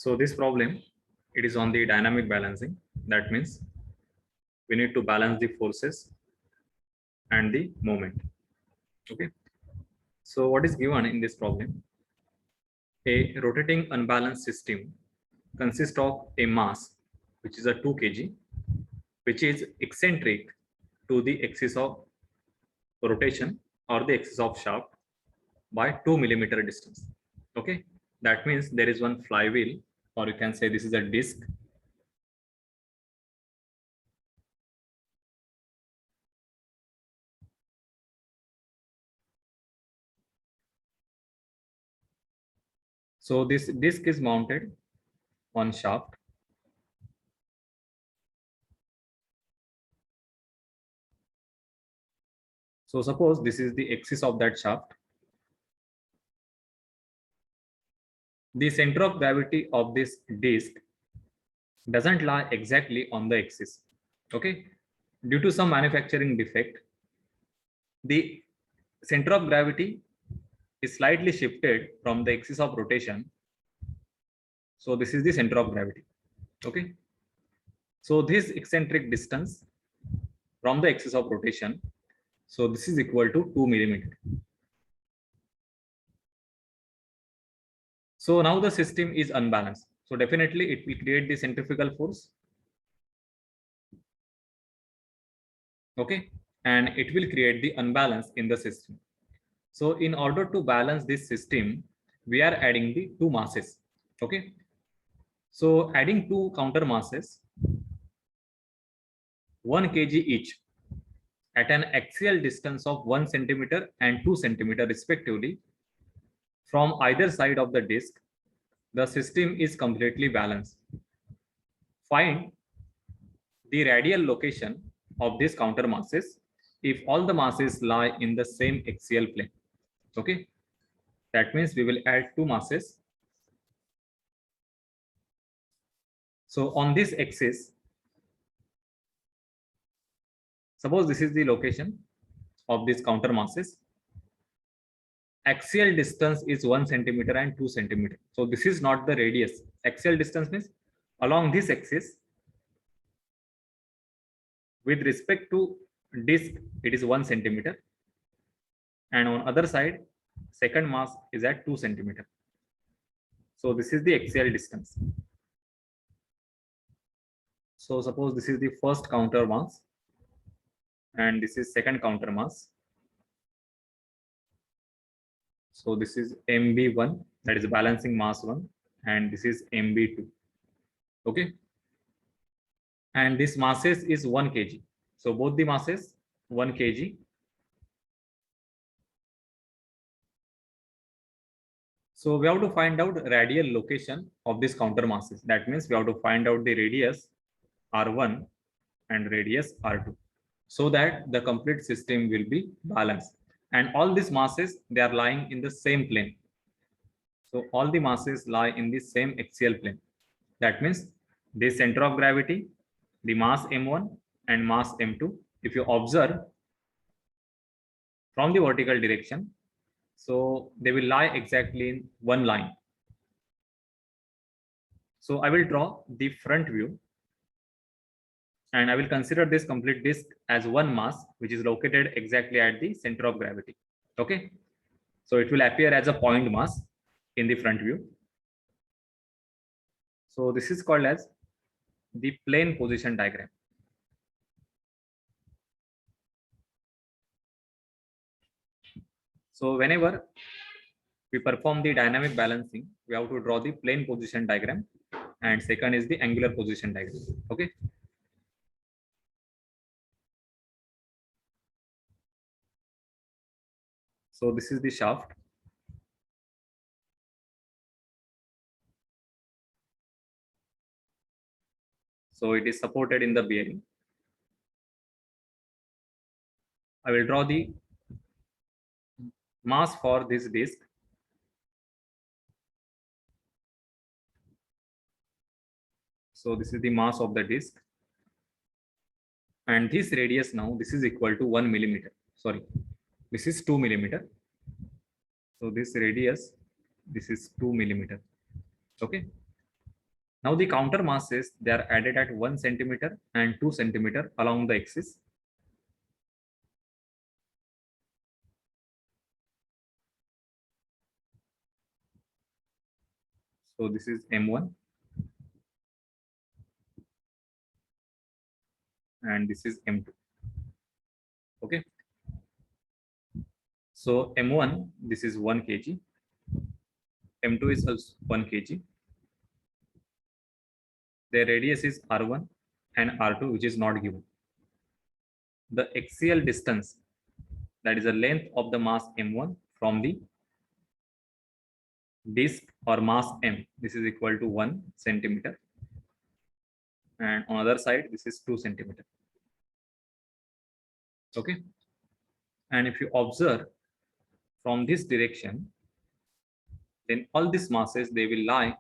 So this problem, it is on the dynamic balancing. That means we need to balance the forces and the moment. Okay. So what is given in this problem? A rotating unbalanced system consists of a mass, which is a 2 kg, which is eccentric to the axis of rotation or the axis of shaft by 2 millimeter distance. Okay. That means there is one flywheel, or you can say this is a disc. So this disc is mounted on shaft. So suppose this is the axis of that shaft. The center of gravity of this disc doesn't lie exactly on the axis. Okay. Due to some manufacturing defect, the center of gravity is slightly shifted from the axis of rotation. So this is the center of gravity. Okay. So this eccentric distance from the axis of rotation, so this is equal to 2 millimeter. So now the system is unbalanced. So definitely it will create the centrifugal force. Okay. And it will create the unbalance in the system. So in order to balance this system, we are adding the two masses. Okay. So adding two counter masses, 1 kg each, at an axial distance of 1 centimeter and 2 centimeter respectively from either side of the disc, the system is completely balanced. Find the radial location of these counter masses if all the masses lie in the same axial plane. Okay. That means we will add two masses. So on this axis, suppose this is the location of these counter masses. Axial distance is 1 centimeter and 2 centimeter. So this is not the radius. Axial distance means along this axis, with respect to disc, it is 1 centimeter. And on other side, second mass is at 2 centimeter. So this is the axial distance. So suppose this is the first counter mass and this is second counter mass. So this is MB1, that is balancing mass 1, and this is MB2. Okay. And this masses is 1 kg. So both the masses 1 kg. So we have to find out radial location of this counter masses. That means we have to find out the radius R1 and radius R2, so that the complete system will be balanced. And all these masses, they are lying in the same plane. So all the masses lie in the same axial plane. That means the center of gravity, the mass M1 and mass M2, if you observe from the vertical direction, so they will lie exactly in one line. So I will draw the front view and I will consider this complete disk as one mass, which is located exactly at the center of gravity. Okay. So it will appear as a point mass in the front view. So this is called as the plane position diagram. So whenever we perform the dynamic balancing, we have to draw the plane position diagram, and second is the angular position diagram. Okay. So this is the shaft. So it is supported in the bearing. I will draw the mass for this disc. So this is the mass of the disc. And this radius now, this is equal to 1 millimeter. Sorry, this is 2 millimeter. So this radius, this is 2 millimeter. Okay. Now the counter masses, they are added at 1 centimeter and 2 centimeter along the axis. So this is M1 and this is M2. Okay. So M1, this is 1 kg. M2 is also 1 kg. Their radius is R1 and R2, which is not given. The axial distance, that is the length of the mass M1 from the disk or mass M, this is equal to 1 centimeter. And on other side, this is 2 centimeter. Okay. And if you observe from this direction, then all these masses, they will lie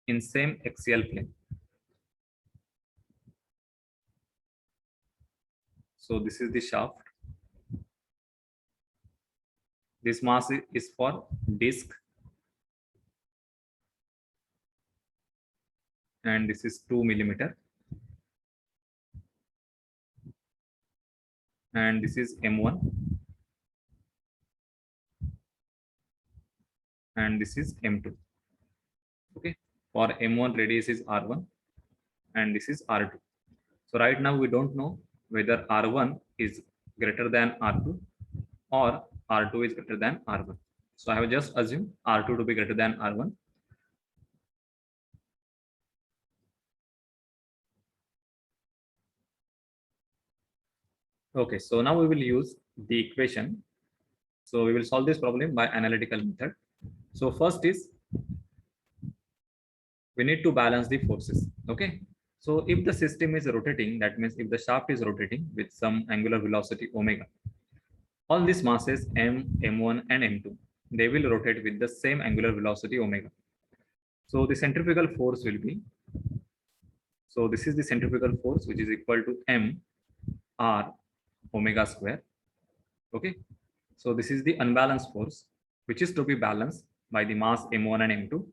in same axial plane. So this is the shaft. This mass is for disk. And this is 2 millimeter. And this is M1. And this is M2. Okay. For M1 radius is R1 and this is R2. So right now we don't know whether R1 is greater than R2 or R2 is greater than R1. So I have just assumed R2 to be greater than R1. Okay, so now we will use the equation. So we will solve this problem by analytical method. So first is we need to balance the forces. Okay. So if the system is rotating, that means if the shaft is rotating with some angular velocity omega, all these masses M, M1 and M2, they will rotate with the same angular velocity omega. So the centrifugal force will be, so this is the centrifugal force, which is equal to M R omega square. Okay. So this is the unbalanced force, which is to be balanced by the mass M1 and M2.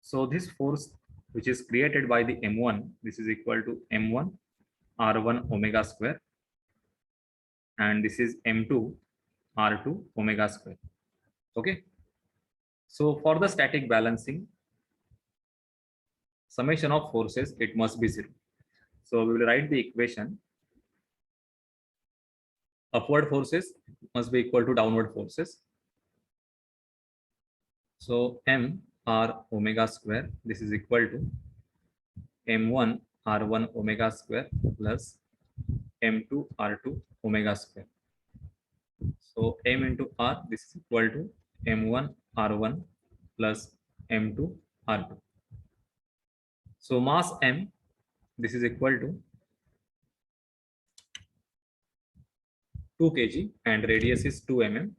So this force which is created by the M1, this is equal to M1 R1 omega square, and this is M2 R2 omega square. Okay. So for the static balancing, summation of forces, it must be 0. So we will write the equation. Upward forces must be equal to downward forces. So M R omega square, this is equal to M1 R1 omega square plus M2 R2 omega square. So M into R, this is equal to M1 R1 plus M2 R2. So mass M, this is equal to 2 kg and radius is 2 mm.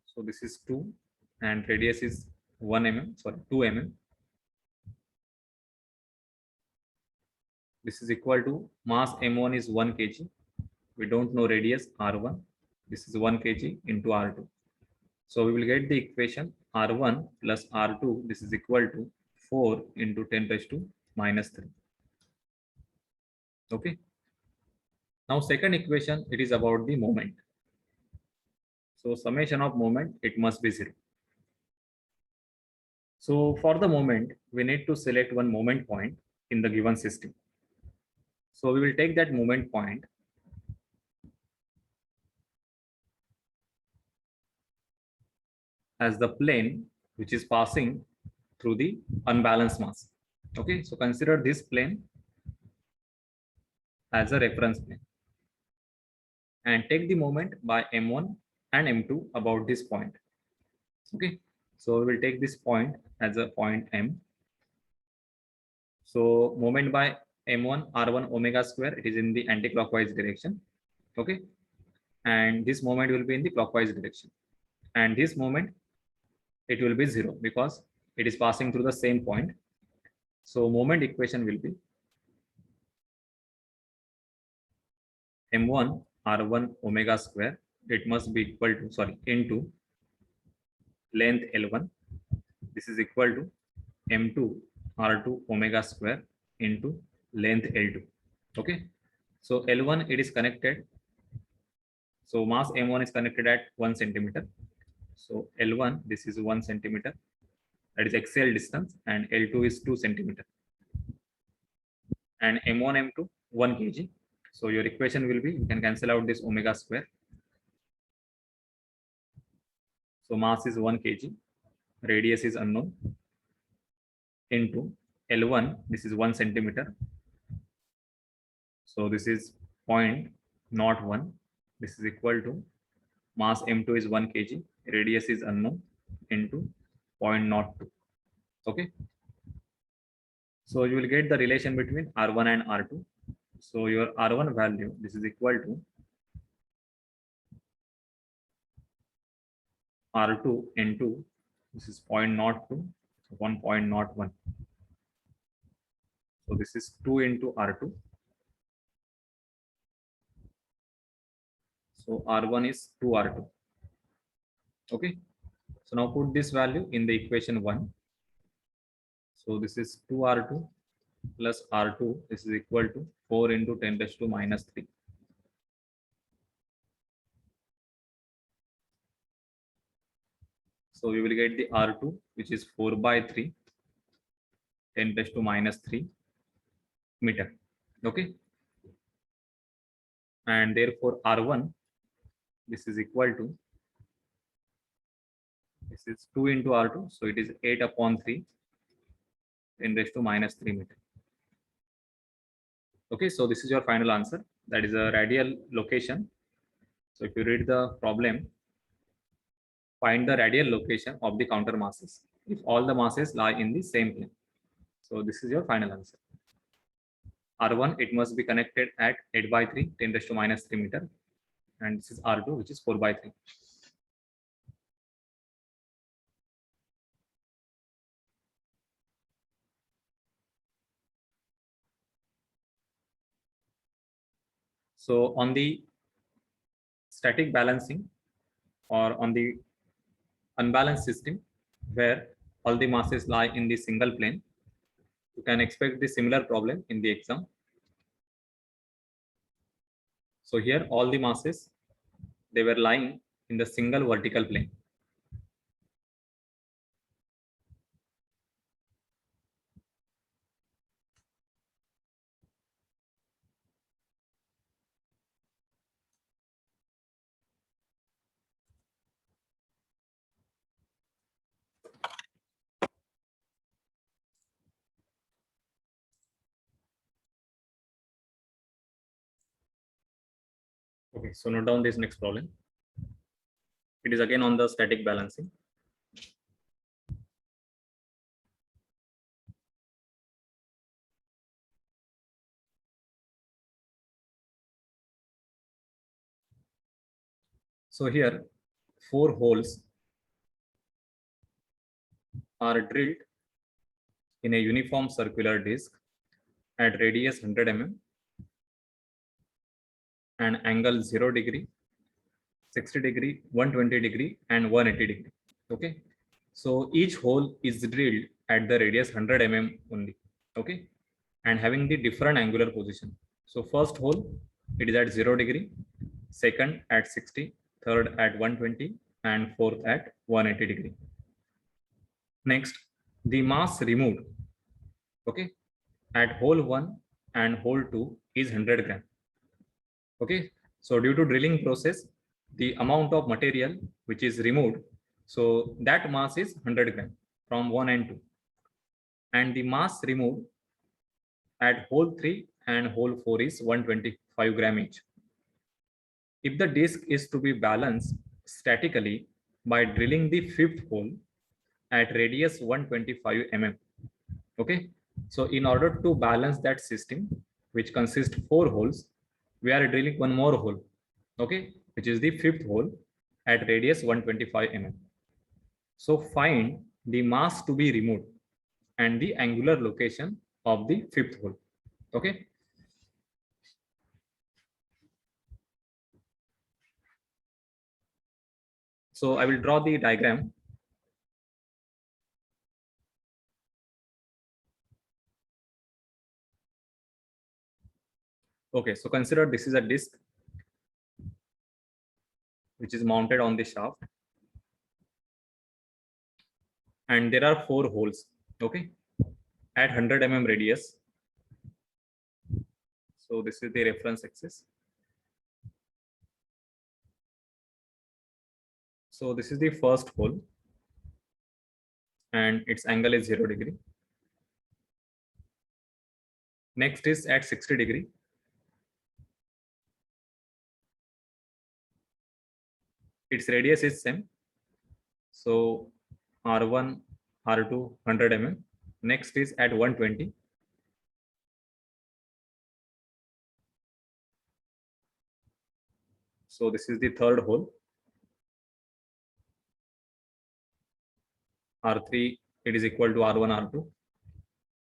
So this is 2 and radius is 1 mm, sorry, 2 mm. This is equal to mass M1 is 1 kg. We don't know radius R1. This is 1 kg into R2. So we will get the equation R1 plus R2. This is equal to 4 into 10 raised to minus 3. Okay. Now second equation, it is about the moment. So summation of moment, it must be 0. So for the moment, we need to select one moment point in the given system. So we will take that moment point as the plane which is passing through the unbalanced mass. Okay, so consider this plane as a reference plane and take the moment by M1 and M2 about this point. Okay, so we will take this point as a point M. So moment by M1 R1 omega square, it is in the anti-clockwise direction. Okay, and this moment will be in the clockwise direction, and this moment it will be 0 because it is passing through the same point. So moment equation will be m1 r1 omega square, it must be equal to, sorry, into length L1. This is equal to m2 r2 omega square into length L2. Okay, so L1 it is connected, so mass m1 is connected at 1 centimeter. So L1 this is 1 centimeter, that is axial distance, and L2 is 2 centimeter, and m1 m2 1 kg. So your equation will be, you can cancel out this omega square. So mass is 1 kg, radius is unknown, into L1, this is 1 centimeter. So this is 0.01. This is equal to mass m2 is 1 kg, radius is unknown, into 0.02. Okay. So you will get the relation between R1 and R2. So your R1 value, this is equal to R2 into, this is 0.02, 1.01. So this is 2 into R2. So R1 is 2R2. Okay. So now put this value in the equation 1. So this is 2R2 plus R2. This is equal to 4 into 10 raised to minus 3. So we will get the R2, which is 4 by 3, 10 raised to minus 3 meter. Okay. And therefore R1, this is equal to, this is 2 into R2. So it is 8 upon 3, 10 raised to minus 3 meter. Okay. So this is your final answer. That is a radial location. So if you read the problem, find the radial location of the counter masses if all the masses lie in the same plane. So this is your final answer. R1, it must be connected at 8 by 3, 10 raised to minus 3 meter. And this is R2, which is 4 by 3. So on the static balancing or on the unbalanced system where all the masses lie in the single plane, you can expect the similar problem in the exam. So here all the masses, they were lying in the single vertical plane. Okay, so note down this next problem. It is again on the static balancing. So here 4 holes are drilled in a uniform circular disc at radius 100 mm and angle 0 degree, 60 degree, 120 degree, and 180 degree. Okay. So each hole is drilled at the radius 100 mm only. Okay. And having the different angular position. So first hole, it is at 0 degree, second at 60, third at 120, and fourth at 180 degree. Next, the mass removed, okay, at hole 1 and hole 2 is 100 gram. Okay, so due to drilling process, the amount of material which is removed, so that mass is 100 gram from 1 and 2. And the mass removed at hole 3 and hole 4 is 125 gram each. If the disc is to be balanced statically by drilling the fifth hole at radius 125 mm, okay, so in order to balance that system, which consists 4 holes, we are drilling one more hole, okay, which is the fifth hole at radius 125 mm. So find the mass to be removed and the angular location of the fifth hole. Okay. So I will draw the diagram. Okay, so consider this is a disc which is mounted on the shaft, and there are 4 holes, okay, at 100 mm radius. So this is the reference axis. So this is the first hole, and its angle is 0 degree. Next is at 60 degree. Its radius is same. So R1, R2, 100 mm. Next is at 120. So this is the third hole. R3, it is equal to R1, R2.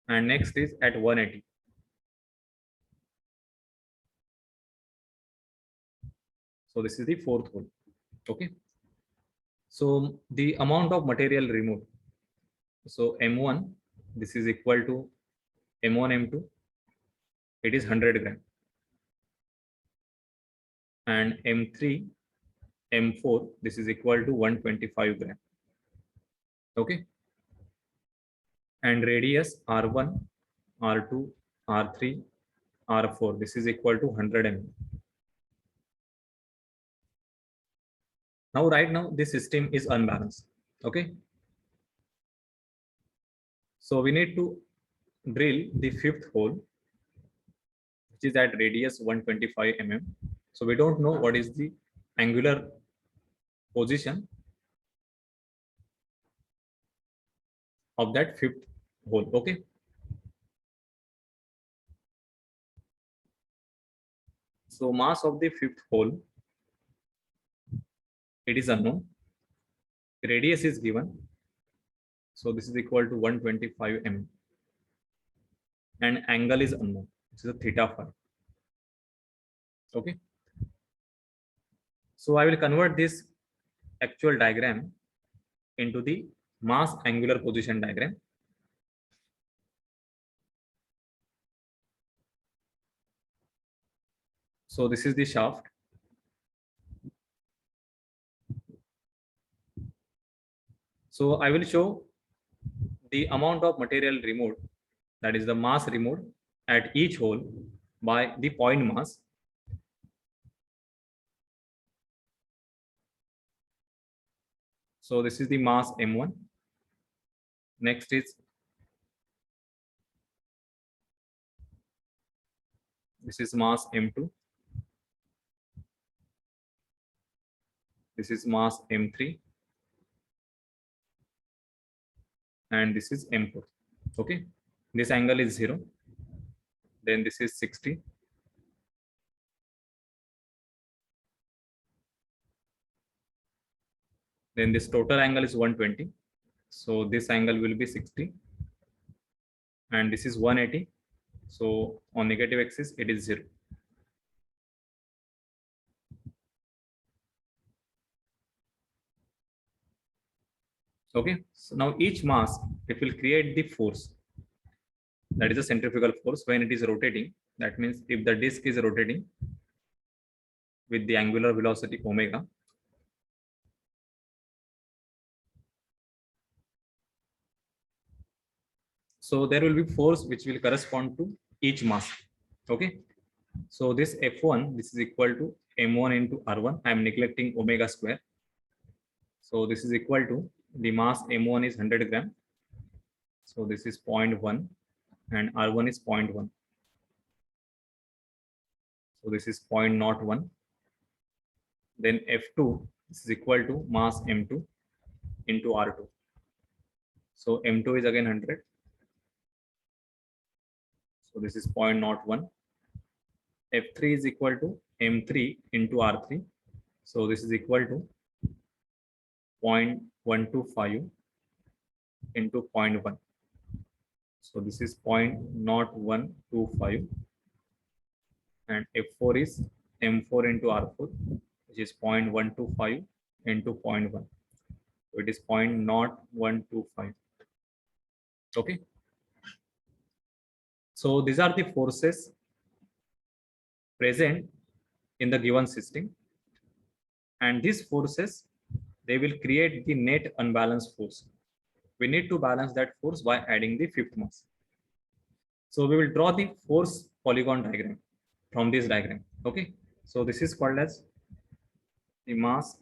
And next is at 180. So this is the fourth hole. Okay. So the amount of material removed. So M1, this is equal to M1, M2. It is 100 gram. And M3, M4, this is equal to 125 gram. Okay. And radius R1, R2, R3, R4, this is equal to 100 mm. Now, right now, this system is unbalanced. Okay. So we need to drill the fifth hole, which is at radius 125 mm. So we don't know what is the angular position of that fifth hole. Okay. So mass of the fifth hole, it is unknown. Radius is given. So this is equal to 125 mm. And angle is unknown. This is a theta phi. Okay. So I will convert this actual diagram into the mass angular position diagram. So this is the shaft. So I will show the amount of material removed, that is the mass removed at each hole by the point mass. So this is the mass M1. Next is this is mass M2. This is mass M3. And this is M4. Okay. This angle is 0. Then this is 60. Then this total angle is 120. So this angle will be 60. And this is 180. So on negative axis, it is 0. Okay. So now each mass, it will create the force. That is a centrifugal force when it is rotating. That means if the disk is rotating with the angular velocity omega, so there will be force which will correspond to each mass. Okay. So this F1, this is equal to M1 into R1. I am neglecting omega square. So this is equal to the mass M1 is 100 gram. So this is 0.1 and R1 is 0.1. So this is 0.01. Then F2, this is equal to mass M2 into R2. So M2 is again 100. So this is 0.01. F3 is equal to M3 into R3. So this is equal to 0.125 into 0.1. So this is 0.0125. And F4 is M4 into R4, which is 0.125 into 0.1. So it is 0.0125. Okay. So these are the forces present in the given system, and these forces, they will create the net unbalanced force. We need to balance that force by adding the fifth mass. So we will draw the force polygon diagram from this diagram. Okay. So this is called as the mass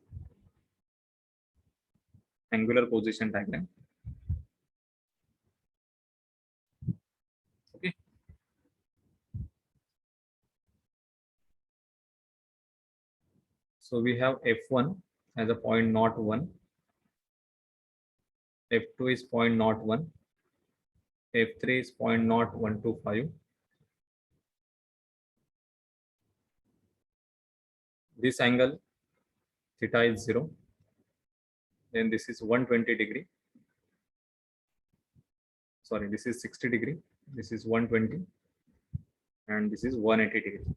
angular position diagram. Okay. So we have F1 as a 0.01, F2 is 0.01, F3 is 0.0125. This angle theta is 0. Then this is 120 degree. Sorry, this is 60 degree. This is 120. And this is 180 degree.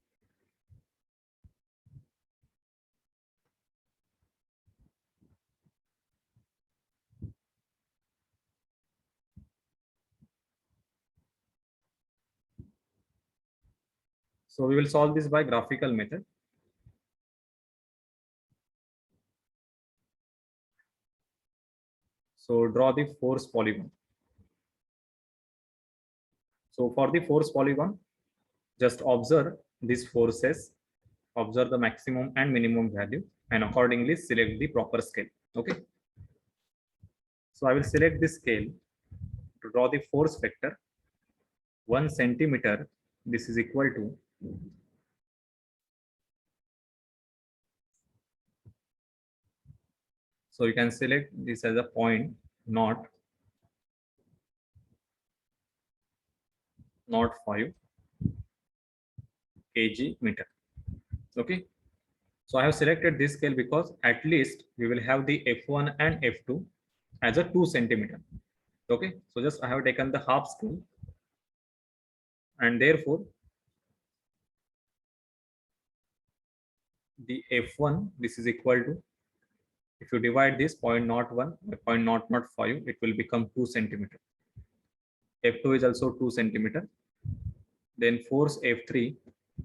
So we will solve this by graphical method. So draw the force polygon. So for the force polygon, just observe these forces, observe the maximum and minimum value, and accordingly select the proper scale. Okay. So I will select this scale to draw the force vector. 1 centimeter, this is equal to so you can select this as a point not 5 kg meter. Okay. So I have selected this scale because at least we will have the F1 and F2 as a 2 centimeter. Okay. So just I have taken the half scale, and therefore the F1, this is equal to, if you divide this 0.01 by 0.005, it will become 2 centimeter. F2 is also 2 centimeter. Then force F3,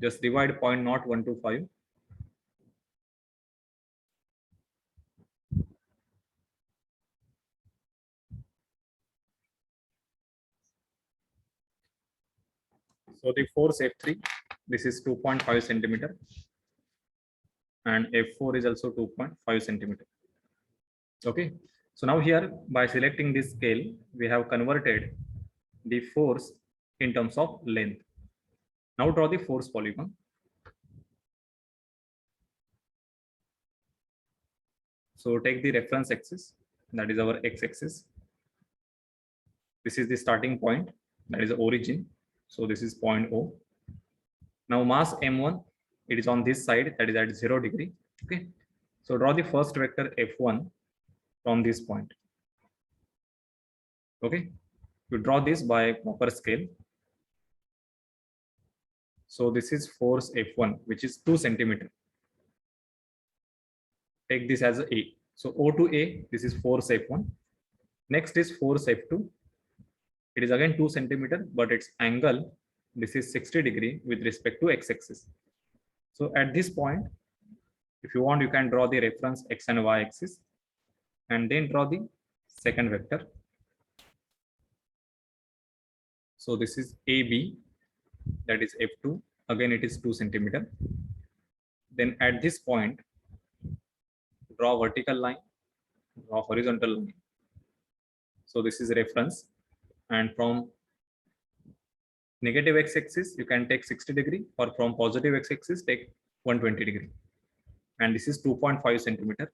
just divide 0.0125. So the force F3, this is 2.5 centimeter, and F4 is also 2.5 centimeter. Okay. So now here, by selecting this scale, we have converted the force in terms of length. Now draw the force polygon. So take the reference axis, that is our x-axis. This is the starting point, that is the origin. So this is point O. Now mass M1, it is on this side, that is at 0 degree. Okay. So draw the first vector F1 from this point. Okay. You draw this by proper scale. So this is force F1, which is 2 centimeter. Take this as A. So O to A, this is force F1. Next is force F2. It is again 2 centimeter, but its angle, this is 60 degree with respect to x-axis. So at this point, if you want, you can draw the reference x and y axis, and then draw the second vector. So this is AB, that is F2. Again, it is 2 centimeter. Then at this point, draw vertical line, draw horizontal line. So this is reference, and from negative x-axis, you can take 60 degree, or from positive x-axis, take 120 degree. And this is 2.5 centimeter.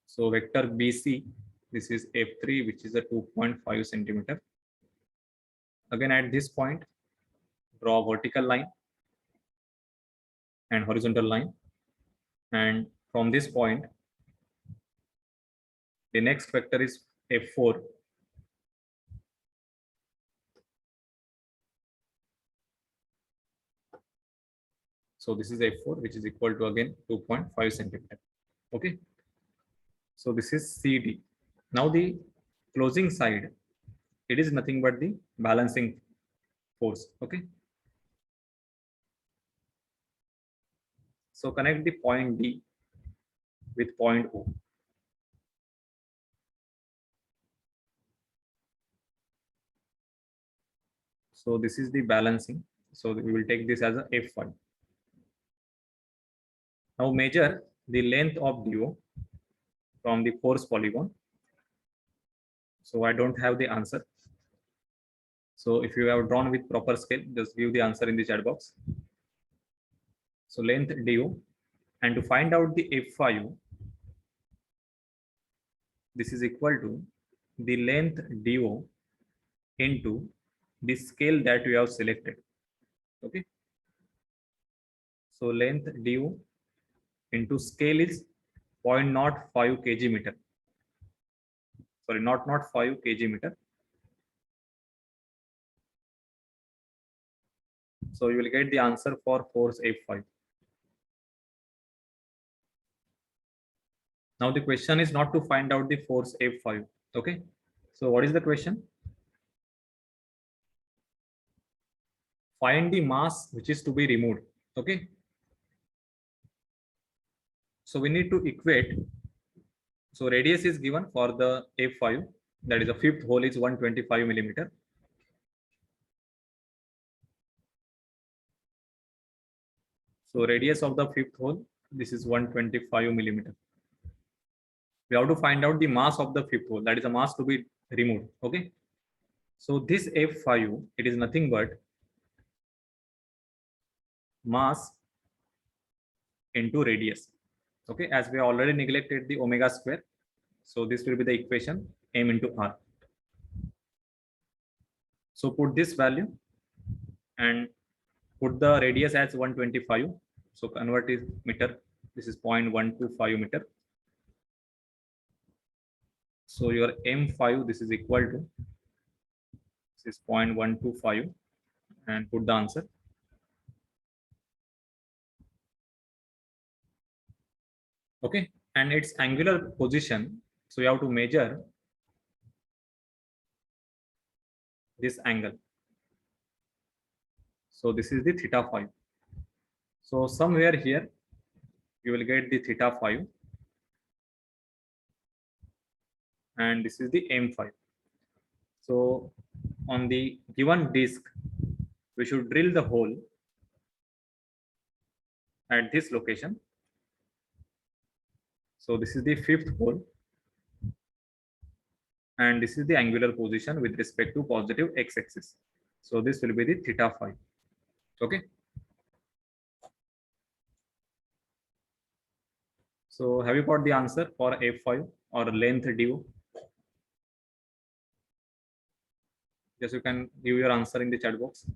So vector BC, this is F3, which is a 2.5 centimeter. Again, at this point, draw vertical line and horizontal line. And from this point, the next vector is F4. So this is F4, which is equal to again 2.5 centimeter. Okay. So this is CD. Now the closing side, it is nothing but the balancing force. Okay. So connect the point D with point O. So this is the balancing. So we will take this as a F5. Now measure the length of DO from the force polygon. So I don't have the answer. So if you have drawn with proper scale, just give the answer in the chat box. So length DO, and to find out the F5, this is equal to the length DO into the scale that we have selected. Okay. So length DO into scale is 0.05 kg meter. Sorry, not 5 kg meter. So you will get the answer for force F5. Now the question is not to find out the force F5. Okay. So what is the question? Find the mass which is to be removed. Okay. So we need to equate. So radius is given for the F5, that is the fifth hole is 125 millimeter. So radius of the fifth hole, this is 125 millimeter. We have to find out the mass of the fifth hole, that is the mass to be removed. Okay. So this F5, it is nothing but mass into radius. Okay, as we already neglected the omega square, so this will be the equation m into r. So put this value and put the radius as 125. So convert it meter. This is 0.125 meter. So your m5, this is equal to, this is 0.125, and put the answer. Okay, and its angular position, so you have to measure this angle. So this is the theta 5. So somewhere here you will get the theta 5, and this is the m5. So on the given disk, we should drill the hole at this location. So this is the fifth hole, and this is the angular position with respect to positive x-axis. So this will be the theta 5. Okay. So have you got the answer for F5 or length DO? Yes, you can give your answer in the chat box.